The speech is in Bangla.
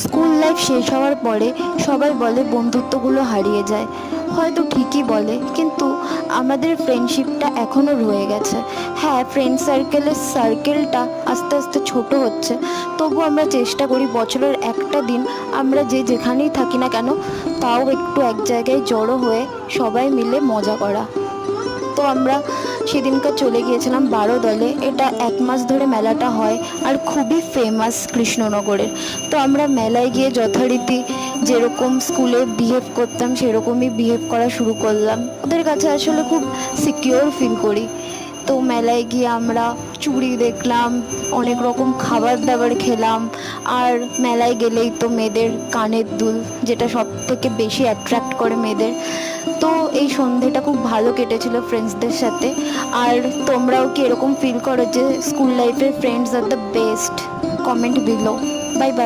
স্কুল লাইফ শেষ হওয়ার পরে সবাই বলে বন্ধুত্বগুলো হারিয়ে যায়, হয়তো ঠিকই বলে, কিন্তু আমাদের ফ্রেন্ডশিপটা এখনও রয়ে গেছে। হ্যাঁ, ফ্রেন্ড সার্কেলটা আস্তে আস্তে ছোট হচ্ছে, তবু আমরা চেষ্টা করি বছরের একটা দিন আমরা যে যেখানেই থাকি না কেন তাও একটু এক জায়গায় জড়ো হয়ে সবাই মিলে মজা করা। তো আমরা সেদিনকার চলে গিয়েছিলাম 12 দলে। এটা 1 মাস ধরে মেলাটা হয় আর খুবই ফেমাস কৃষ্ণনগরের। তো আমরা মেলায় গিয়ে যথারীতি যেরকম স্কুলে বিহেভ করতাম সেরকমই বিহেভ করা শুরু করলাম। ওদের কাছে আসলে খুব সিকিওর ফিল করি। তো মেলায় গিয়ে আমরা চুড়ি দেখলাম, অনেক রকম খাবার দাবার খেলাম, আর মেলায় গেলেই তো মেয়েদের কানের দুল, যেটা সব থেকে বেশি অ্যাট্রাক্ট করে মেয়েদের। তো এই সন্ধেটা খুব ভালো কেটেছিল ফ্রেন্ডসদের সাথে। আর তোমরাও কি এরকম ফিল করো যে স্কুল লাইফের friends are the best? Comment below. Bye bye.